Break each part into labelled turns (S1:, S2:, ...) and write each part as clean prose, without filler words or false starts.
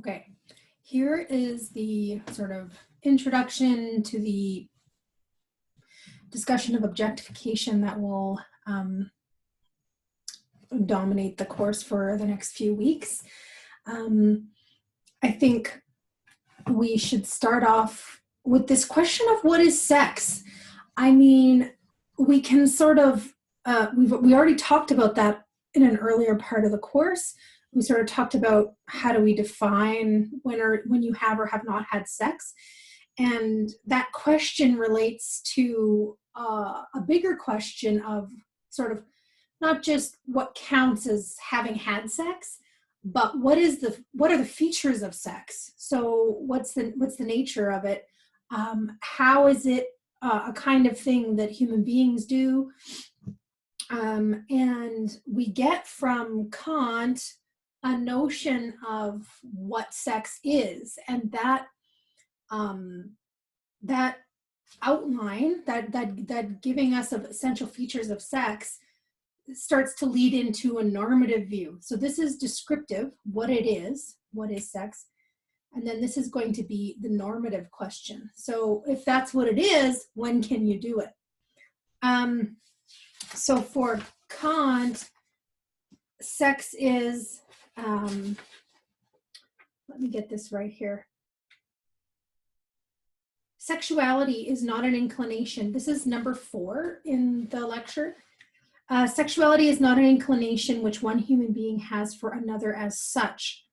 S1: Okay, here is the sort of introduction to the discussion of objectification that will dominate the course for the next few weeks. I think we should start off with this question of what is sex? I mean, we can sort of, we already talked about that in an earlier part of the course. We sort of talked about how do we define when you have or have not had sex. And that question relates to a bigger question of sort of not just what counts as having had sex, but what are the features of sex? So what's the nature of it? How is it a kind of thing that human beings do? And we get from Kant a notion of what sex is, and that that outline, that giving us of essential features of sex, starts to lead into a normative view. So this is descriptive, what is sex, and then this is going to be the normative question. So if that's what it is, when can you do it? So for Kant, sex is, let me get this right here. Sexuality is not an inclination. This is number 4 in the lecture. Sexuality is not an inclination which one human being has for another as such,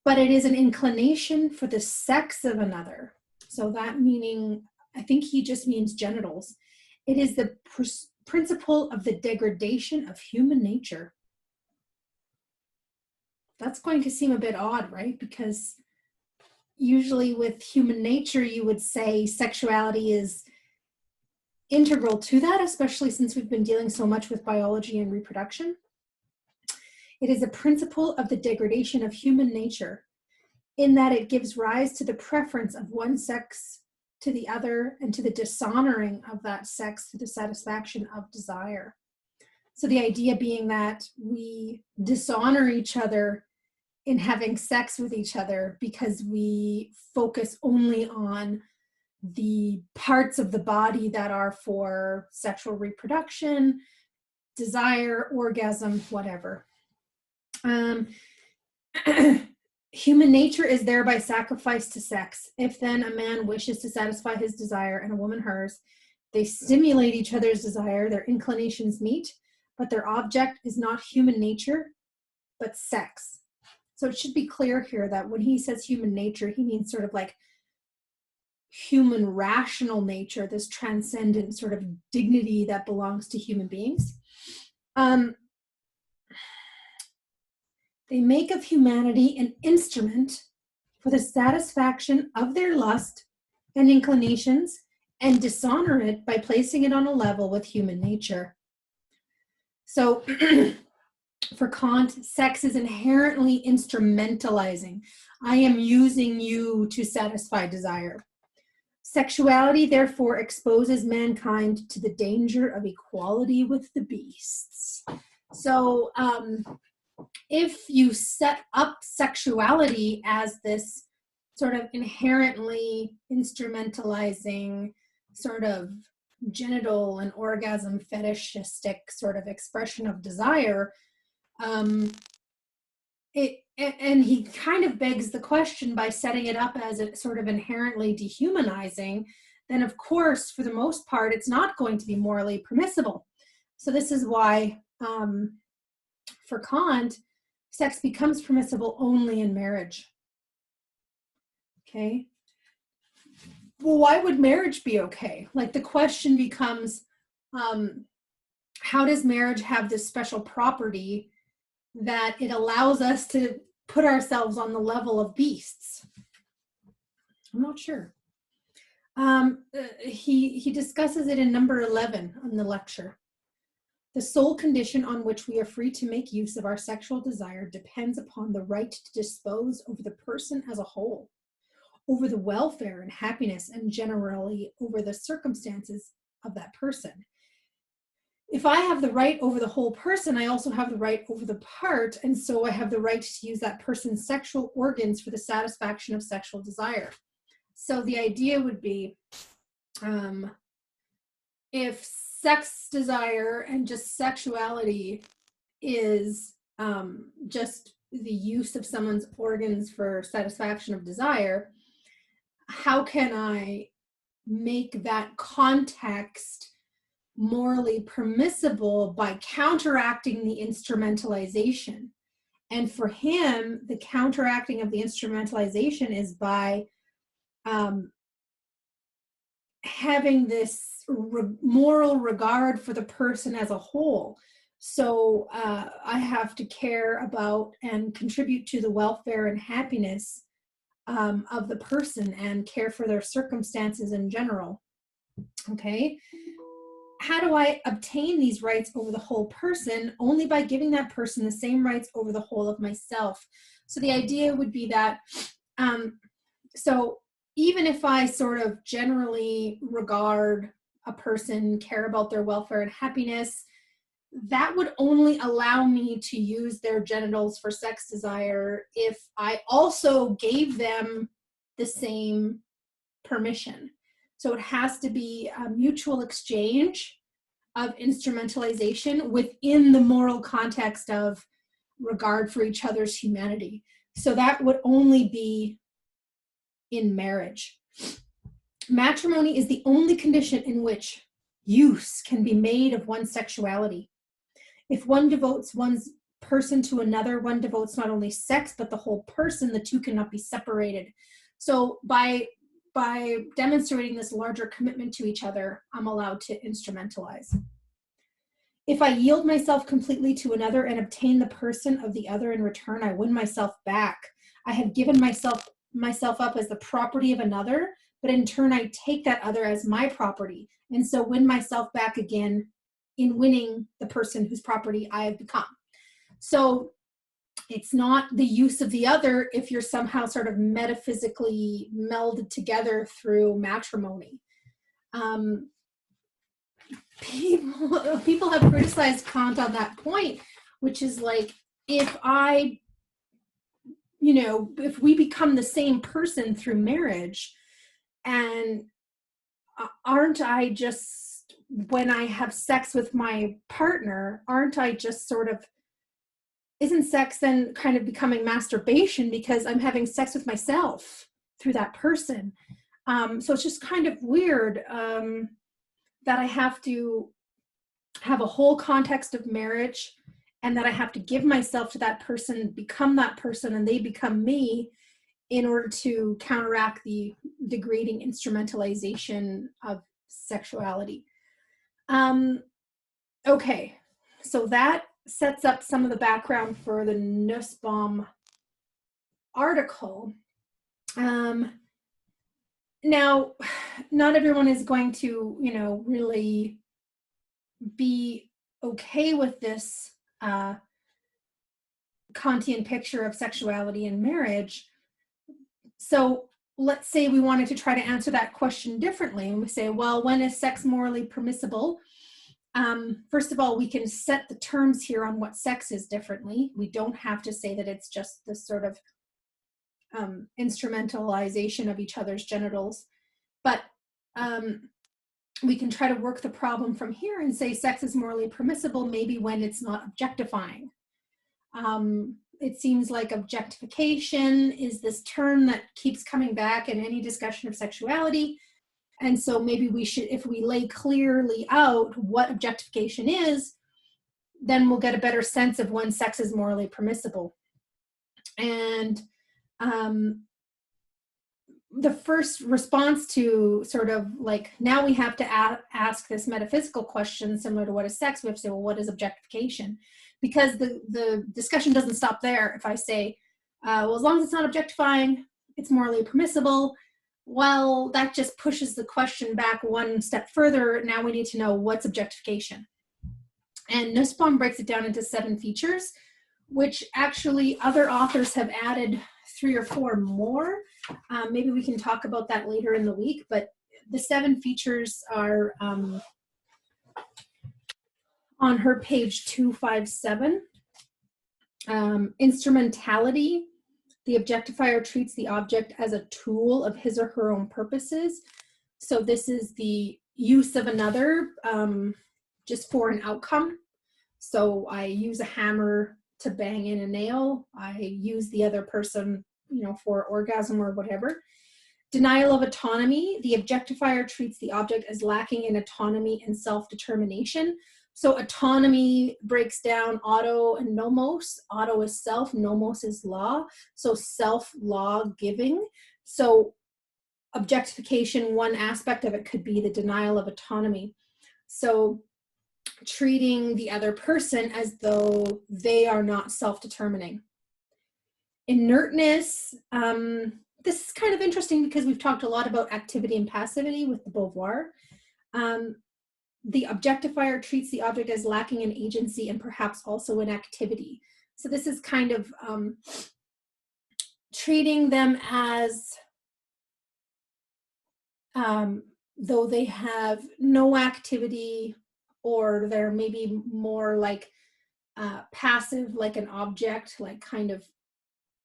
S1: but it is an inclination for the sex of another. So that meaning, I think he just means genitals. It is the principle of the degradation of human nature. That's going to seem a bit odd, right? Because usually with human nature, you would say sexuality is integral to that, especially since we've been dealing so much with biology and reproduction. It is a principle of the degradation of human nature, in that it gives rise to the preference of one sex to the other and to the dishonoring of that sex to the satisfaction of desire. So the idea being that we dishonor each other in having sex with each other because we focus only on the parts of the body that are for sexual reproduction, desire, orgasm, whatever. Human nature is thereby sacrificed to sex. If then a man wishes to satisfy his desire and a woman hers, they stimulate each other's desire, their inclinations meet, but their object is not human nature, but sex. So it should be clear here that when he says human nature, he means sort of like human rational nature, this transcendent sort of dignity that belongs to human beings. They make of humanity an instrument for the satisfaction of their lust and inclinations and dishonor it by placing it on a level with human nature. So for Kant, sex is inherently instrumentalizing. I am using you to satisfy desire. Sexuality, therefore, exposes mankind to the danger of equality with the beasts. So if you set up sexuality as this sort of inherently instrumentalizing sort of genital and orgasm fetishistic sort of expression of desire, and he kind of begs the question by setting it up as a sort of inherently dehumanizing, then of course, for the most part, it's not going to be morally permissible. So this is why, for Kant, sex becomes permissible only in marriage. Okay. Well, why would marriage be okay? Like the question becomes, how does marriage have this special property that it allows us to put ourselves on the level of beasts? I'm not sure. He discusses it in number 11 on the lecture. The sole condition on which we are free to make use of our sexual desire depends upon the right to dispose over the person as a whole, over the welfare and happiness, and generally over the circumstances of that person. if I have the right over the whole person, I also have the right over the part, and so I have the right to use that person's sexual organs for the satisfaction of sexual desire. So the idea would be, if sex desire and just sexuality is just the use of someone's organs for satisfaction of desire, how can I make that context morally permissible by counteracting the instrumentalization? And for him, the counteracting of the instrumentalization is by having this moral regard for the person as a whole. So I have to care about and contribute to the welfare and happiness of the person and care for their circumstances in general. Okay. How do I obtain these rights over the whole person? Only by giving that person the same rights over the whole of myself. So the idea would be that, so even if I sort of generally regard a person, care about their welfare and happiness, that would only allow me to use their genitals for sex desire if I also gave them the same permission. So it has to be a mutual exchange of instrumentalization within the moral context of regard for each other's humanity. So that would only be in marriage. Matrimony is the only condition in which use can be made of one's sexuality. If one devotes one's person to another, one devotes not only sex, but the whole person. The two cannot be separated. So by demonstrating this larger commitment to each other, I'm allowed to instrumentalize. If I yield myself completely to another and obtain the person of the other in return, I win myself back. I have given myself up as the property of another, but in turn I take that other as my property, and so win myself back again in winning the person whose property I have become. So it's not the use of the other if you're somehow sort of metaphysically melded together through matrimony. People have criticized Kant on that point, which is like, if we become the same person through marriage, and aren't I just, when I have sex with my partner, aren't I just sort of, isn't sex then kind of becoming masturbation because I'm having sex with myself through that person? So it's just kind of weird that I have to have a whole context of marriage, and that I have to give myself to that person, become that person, and they become me, in order to counteract the degrading instrumentalization of sexuality. Okay, so that sets up some of the background for the Nussbaum article. Now, not everyone is going to, really be okay with this Kantian picture of sexuality and marriage. So let's say we wanted to try to answer that question differently, and we say, well, when is sex morally permissible? First of all, we can set the terms here on what sex is differently. We don't have to say that it's just this sort of instrumentalization of each other's genitals, but we can try to work the problem from here and say sex is morally permissible maybe when it's not objectifying. It seems like objectification is this term that keeps coming back in any discussion of sexuality. And so maybe we should, if we lay clearly out what objectification is, then we'll get a better sense of when sex is morally permissible. And the first response to sort of like, now we have to ask this metaphysical question similar to what is sex, we have to say, well, what is objectification? Because the discussion doesn't stop there. If I say, well, as long as it's not objectifying, it's morally permissible, well, that just pushes the question back one step further. Now we need to know what's objectification. And Nussbaum breaks it down into 7 features, which actually other authors have added 3 or 4 more. Maybe we can talk about that later in the week, but the 7 features are on her page 257. Instrumentality. The objectifier treats the object as a tool of his or her own purposes. So this is the use of another just for an outcome. So I use a hammer to bang in a nail. I use the other person, you know, for orgasm or whatever. Denial of autonomy. The objectifier treats the object as lacking in autonomy and self-determination. So autonomy breaks down auto and nomos. Auto is self, nomos is law. So self-law giving. So objectification, one aspect of it could be the denial of autonomy. So treating the other person as though they are not self-determining. Inertness. This is kind of interesting because we've talked a lot about activity and passivity with the Beauvoir. The objectifier treats the object as lacking in agency and perhaps also in activity. So this is kind of treating them as though they have no activity, or they're maybe more like passive, like an object, like kind of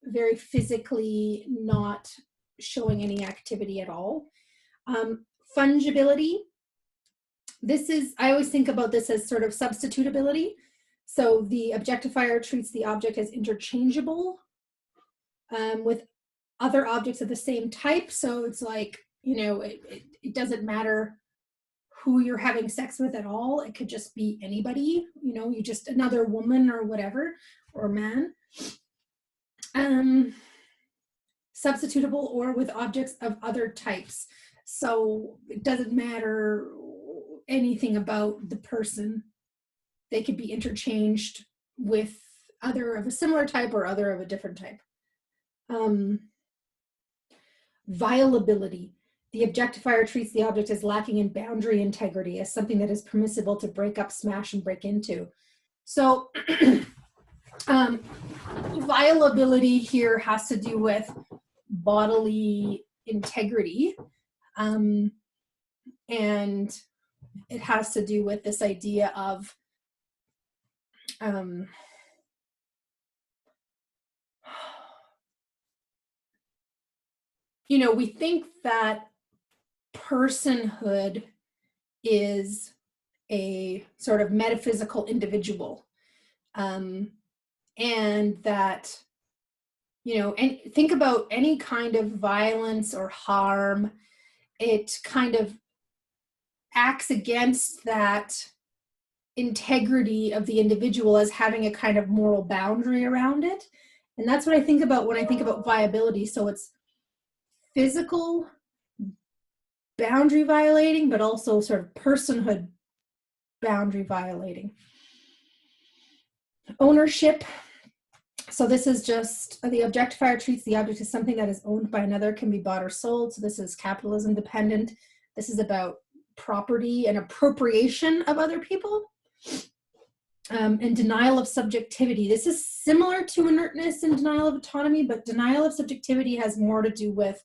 S1: very physically not showing any activity at all. Fungibility. This is, I always think about this as sort of substitutability. So the objectifier treats the object as interchangeable with other objects of the same type. So it's like, you know, it doesn't matter who you're having sex with at all. It could just be anybody, you know, you just another woman or whatever, or man. Substitutable or with objects of other types. So it doesn't matter anything about the person. They could be interchanged with other of a similar type or other of a different type. Violability. The objectifier treats the object as lacking in boundary integrity, as something that is permissible to break up, smash, and break into. So violability here has to do with bodily integrity, and it has to do with this idea of you know, we think that personhood is a sort of metaphysical individual, and that, you know, and think about any kind of violence or harm, it kind of acts against that integrity of the individual as having a kind of moral boundary around it. And that's what I think about when I think about viability. So it's physical boundary violating, but also sort of personhood boundary violating. Ownership. So this is just, the objectifier treats the object as something that is owned by another, can be bought or sold. So this is capitalism dependent. This is about property and appropriation of other people. And denial of subjectivity. This is similar to inertness and denial of autonomy, but denial of subjectivity has more to do with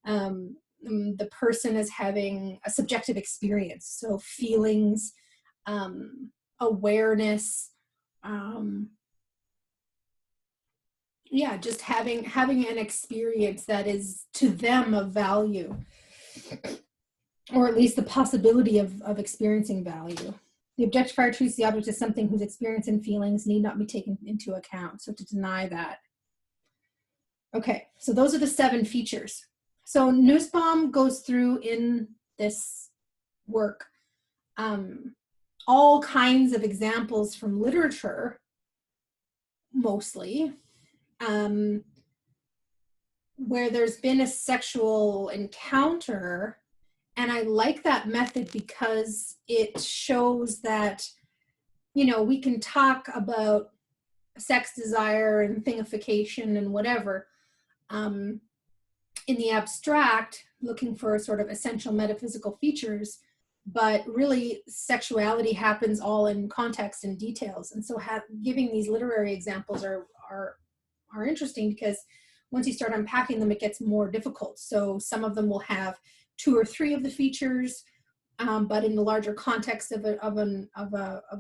S1: the person as having a subjective experience. So feelings, awareness, yeah, just having an experience that is to them of value, or at least the possibility of experiencing value. The objectifier treats the object as something whose experience and feelings need not be taken into account. So to deny that. Okay, so those are the 7 features. So Nussbaum goes through in this work all kinds of examples from literature, mostly, where there's been a sexual encounter. And I like that method because it shows that, you know, we can talk about sex desire and thingification and whatever in the abstract, looking for sort of essential metaphysical features, but really sexuality happens all in context and details. And so giving these literary examples are interesting, because once you start unpacking them, it gets more difficult. So some of them will have 2 or 3 of the features. but in the larger context of an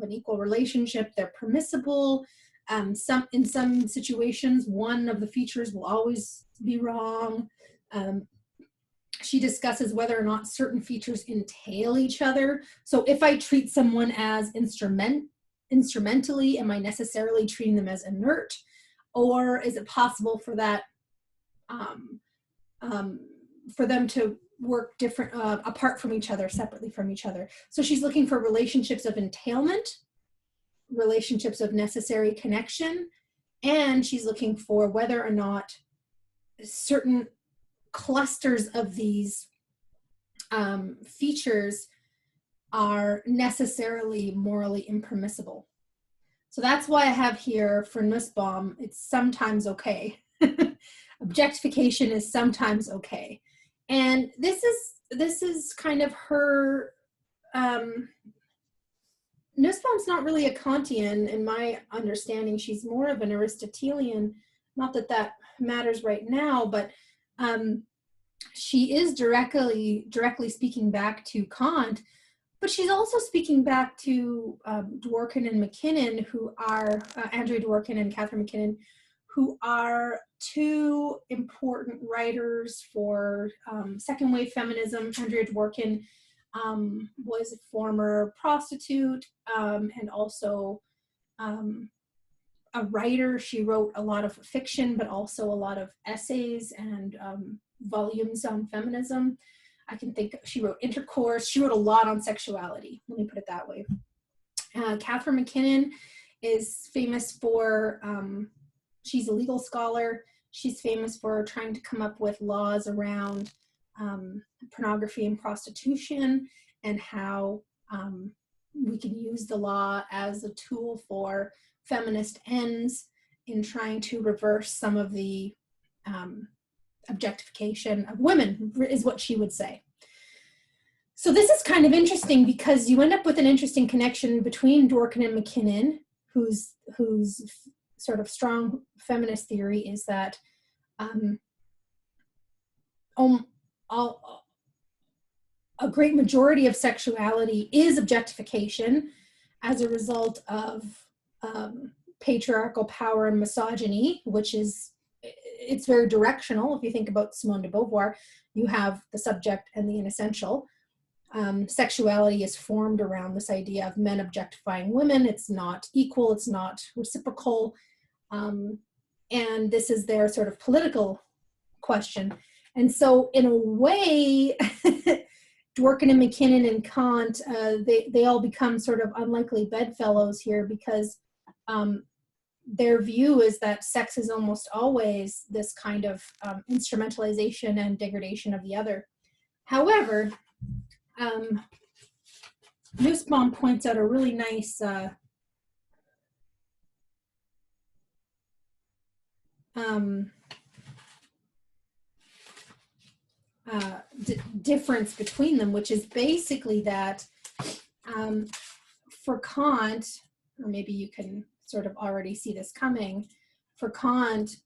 S1: equal relationship, they're permissible. In some situations, one of the features will always be wrong. She discusses whether or not certain features entail each other. So if I treat someone as instrumentally, am I necessarily treating them as inert? Or is it possible for that, for them to work different, apart from each other, separately from each other? So she's looking for relationships of entailment, relationships of necessary connection, and she's looking for whether or not certain clusters of these features are necessarily morally impermissible. So that's why I have here for Nussbaum, it's sometimes okay. Objectification is sometimes okay. And this is kind of her, Nussbaum's not really a Kantian in my understanding. She's more of an Aristotelian, not that that matters right now, but she is directly speaking back to Kant, but she's also speaking back to Dworkin and McKinnon, who are, Andrea Dworkin and Catherine McKinnon, who are two important writers for second wave feminism. Andrea Dworkin was a former prostitute and also a writer. She wrote a lot of fiction, but also a lot of essays and volumes on feminism. I can think, she wrote Intercourse. She wrote a lot on sexuality, let me put it that way. Catherine McKinnon is famous for, she's a legal scholar. She's famous for trying to come up with laws around pornography and prostitution, and how we can use the law as a tool for feminist ends in trying to reverse some of the objectification of women, is what she would say. So this is kind of interesting because you end up with an interesting connection between Dworkin and McKinnon, whose sort of strong feminist theory is that a great majority of sexuality is objectification as a result of patriarchal power and misogyny, which is, it's very directional. If you think about Simone de Beauvoir, you have the subject and the inessential. Sexuality is formed around this idea of men objectifying women. It's not equal, it's not reciprocal. And this is their sort of political question. And so in a way, Dworkin and McKinnon and Kant, they all become sort of unlikely bedfellows here, because their view is that sex is almost always this kind of instrumentalization and degradation of the other. However, Nussbaum points out a really nice difference between them, which is basically that for Kant, or maybe you can sort of already see this coming, for Kant,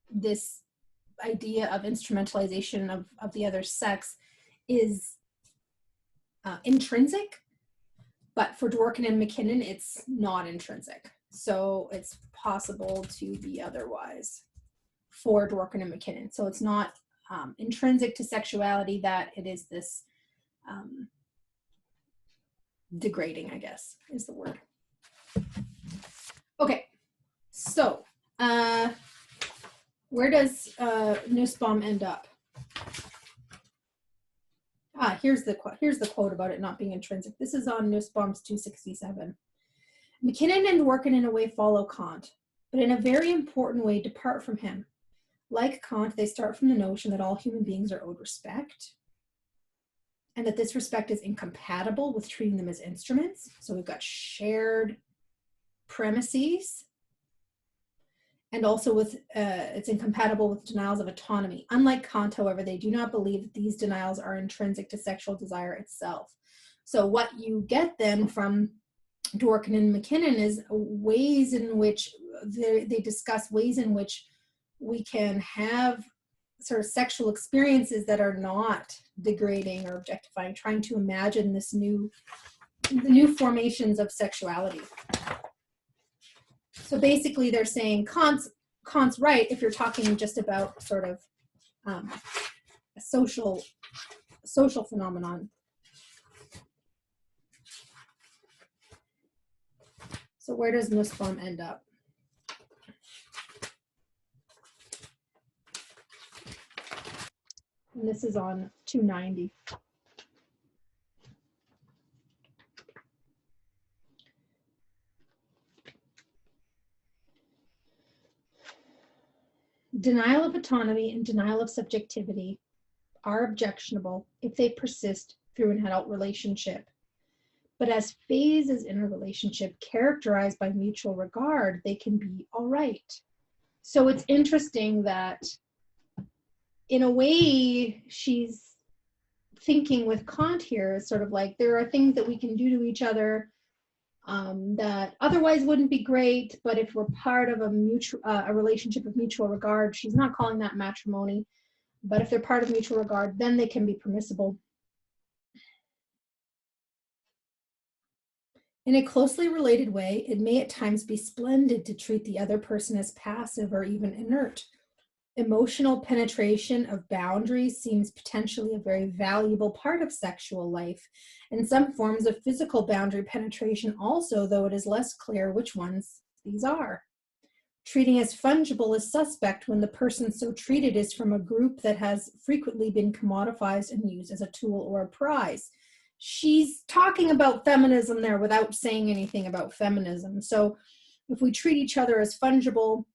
S1: this idea of instrumentalization of the other sex is intrinsic, but for Dworkin and McKinnon, it's not intrinsic. So it's possible to be otherwise for Dworkin and McKinnon. So it's not intrinsic to sexuality that it is this degrading, I guess, is the word. Okay, so where does Nussbaum end up? Here's the quote about it not being intrinsic. This is on Nussbaum's 267. McKinnon and Dworkin in a way follow Kant, but in a very important way depart from him. Like Kant, they start from the notion that all human beings are owed respect, and that this respect is incompatible with treating them as instruments. So we've got shared premises, and also with it's incompatible with denials of autonomy. Unlike Kant, however, they do not believe that these denials are intrinsic to sexual desire itself. So what you get then from Dworkin and McKinnon is ways in which they discuss ways in which we can have sort of sexual experiences that are not degrading or objectifying, trying to imagine the new formations of sexuality. So basically they're saying Kant's right if you're talking just about sort of a social phenomenon. So where does Nussbaum end up? And this is on 290. Denial of autonomy and denial of subjectivity are objectionable if they persist through an adult relationship. But as phases in a relationship characterized by mutual regard, they can be all right. So it's interesting that in a way she's thinking with Kant here is sort of like there are things that we can do to each other that otherwise wouldn't be great, but if we're part of a relationship of mutual regard, she's not calling that matrimony, but if they're part of mutual regard, then they can be permissible. In a closely related way, it may at times be splendid to treat the other person as passive or even inert. Emotional penetration of boundaries seems potentially a very valuable part of sexual life, and some forms of physical boundary penetration also, though it is less clear which ones these are. Treating as fungible is suspect when the person so treated is from a group that has frequently been commodified and used as a tool or a prize. She's talking about feminism there without saying anything about feminism. So if we treat each other as fungible,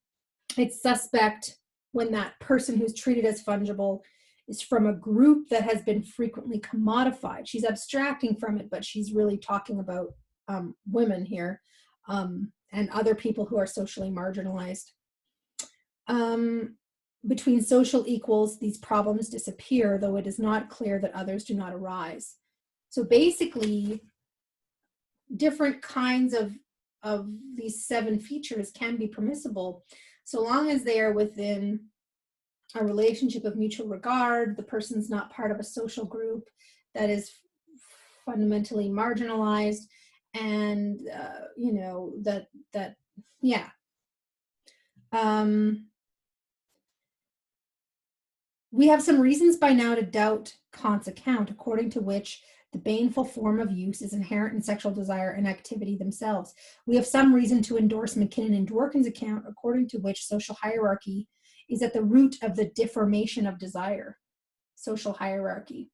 S1: it's suspect when that person who's treated as fungible is from a group that has been frequently commodified. She's abstracting from it, but she's really talking about women here and other people who are socially marginalized. Between social equals, these problems disappear, though it is not clear that others do not arise. So basically, different kinds of these 7 features can be permissible so long as they are within a relationship of mutual regard, the person's not part of a social group that is fundamentally marginalized, and we have some reasons by now to doubt Kant's account, according to which the baneful form of use is inherent in sexual desire and activity themselves. We have some reason to endorse McKinnon and Dworkin's account, according to which social hierarchy is at the root of the deformation of desire. Social hierarchy.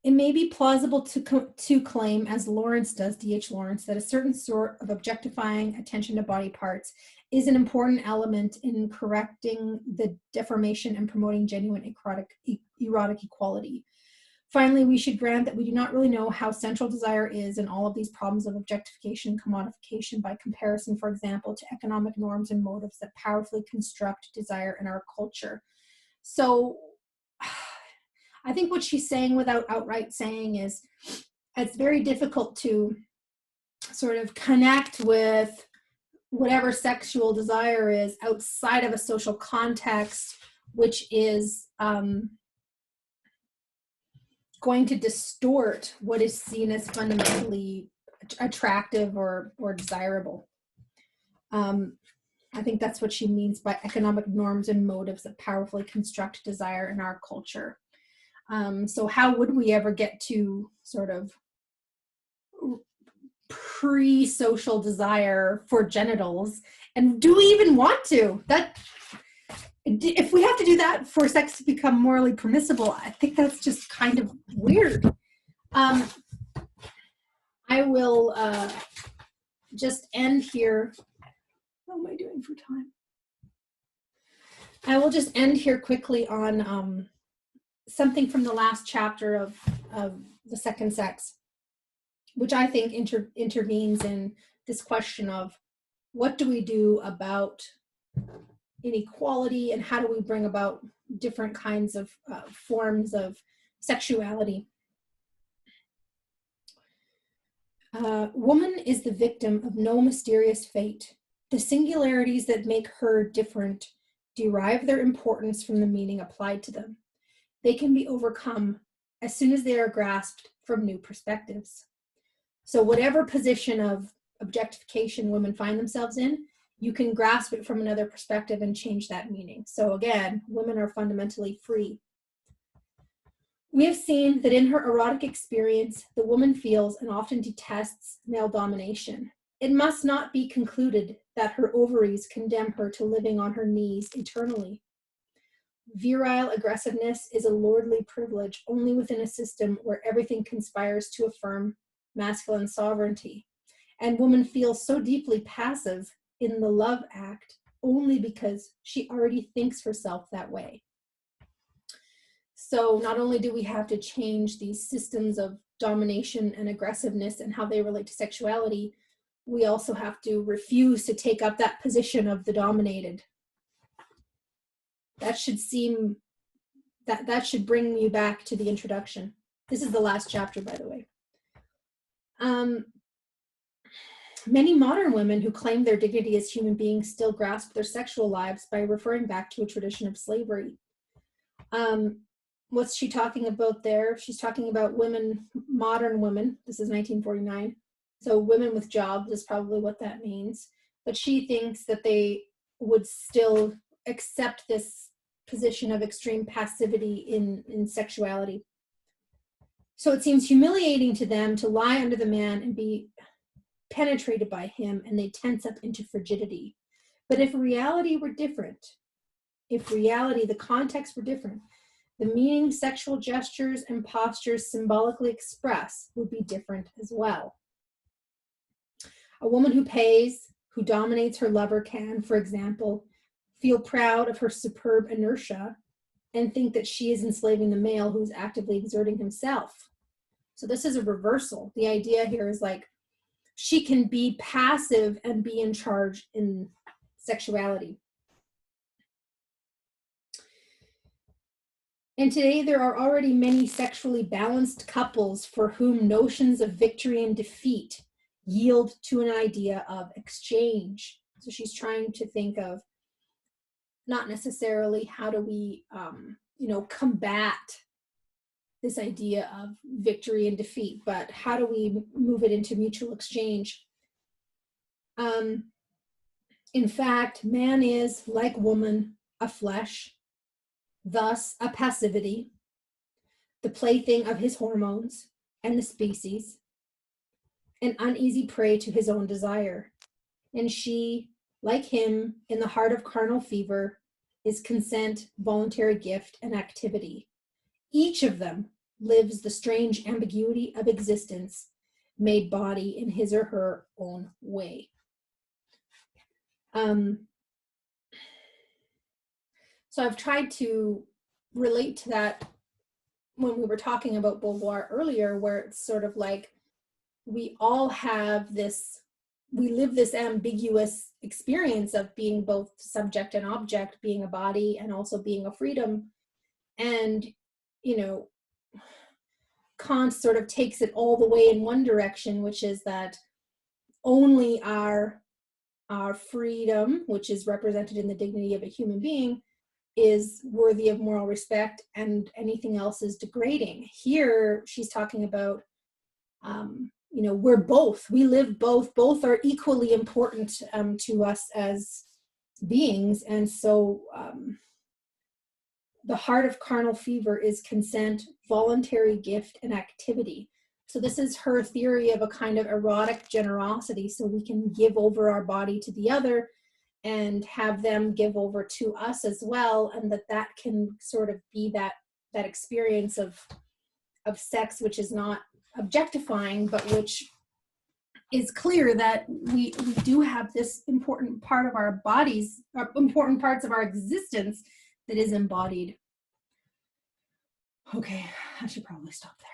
S1: It may be plausible to claim, as Lawrence does, D.H. Lawrence, that a certain sort of objectifying attention to body parts is an important element in correcting the deformation and promoting genuine erotic equality. Finally, we should grant that we do not really know how central desire is in all of these problems of objectification and commodification by comparison, for example, to economic norms and motives that powerfully construct desire in our culture. So I think what she's saying without outright saying is it's very difficult to sort of connect with whatever sexual desire is outside of a social context, which is going to distort what is seen as fundamentally attractive or desirable. I think that's what she means by economic norms and motives that powerfully construct desire in our culture. So how would we ever get to sort of pre-social desire for genitals? And do we even want to? If we have to do that for sex to become morally permissible, I think that's just kind of weird. I will just end here. How am I doing for time? I will just end here quickly on something from the last chapter of The Second Sex, which I think intervenes in this question of what do we do about inequality and how do we bring about different kinds of forms of sexuality. Woman is the victim of no mysterious fate. The singularities that make her different derive their importance from the meaning applied to them. They can be overcome as soon as they are grasped from new perspectives. So whatever position of objectification women find themselves in, you can grasp it from another perspective and change that meaning. So again, women are fundamentally free. We have seen that in her erotic experience, the woman feels and often detests male domination. It must not be concluded that her ovaries condemn her to living on her knees eternally. Virile aggressiveness is a lordly privilege only within a system where everything conspires to affirm masculine sovereignty. And woman feels so deeply passive in the love act only because she already thinks herself that way. So not only do we have to change these systems of domination and aggressiveness and how they relate to sexuality, we also have to refuse to take up that position of the dominated. That should seem, that should bring you back to the introduction. This is the last chapter, by the way. Many modern women who claim their dignity as human beings still grasp their sexual lives by referring back to a tradition of slavery. What's she talking about there? She's talking about women, modern women. This is 1949. So women with jobs is probably what that means. But she thinks that they would still accept this position of extreme passivity in sexuality. So it seems humiliating to them to lie under the man and be penetrated by him, and they tense up into frigidity. But if reality were different, if reality, the context were different, the meaning sexual gestures and postures symbolically express would be different as well. A woman who pays, who dominates her lover can, for example, feel proud of her superb inertia and think that she is enslaving the male who is actively exerting himself. So this is a reversal. The idea here is like, she can be passive and be in charge in sexuality. And today there are already many sexually balanced couples for whom notions of victory and defeat yield to an idea of exchange. So she's trying to think of not necessarily how do we, combat this idea of victory and defeat, but how do we move it into mutual exchange? In fact, man is, like woman, a flesh, thus a passivity, the plaything of his hormones and the species, an uneasy prey to his own desire. And she, like him, in the heart of carnal fever, is consent, voluntary gift, and activity. Each of them lives the strange ambiguity of existence, made body in his or her own way. So I've tried to relate to that when we were talking about Beauvoir earlier, where it's sort of like we all have this, we live this ambiguous experience of being both subject and object, being a body and also being a freedom. And, Kant sort of takes it all the way in one direction, which is that only our freedom, which is represented in the dignity of a human being, is worthy of moral respect, and anything else is degrading. Here, she's talking about, we're both, we live both are equally important to us as beings. And so the heart of carnal fever is consent, voluntary gift, and activity. So this is her theory of a kind of erotic generosity, so we can give over our body to the other and have them give over to us as well, and that can sort of be that experience of sex, which is not objectifying, but which is clear that we do have this important part of our bodies, important parts of our existence that is embodied. Okay, I should probably stop there.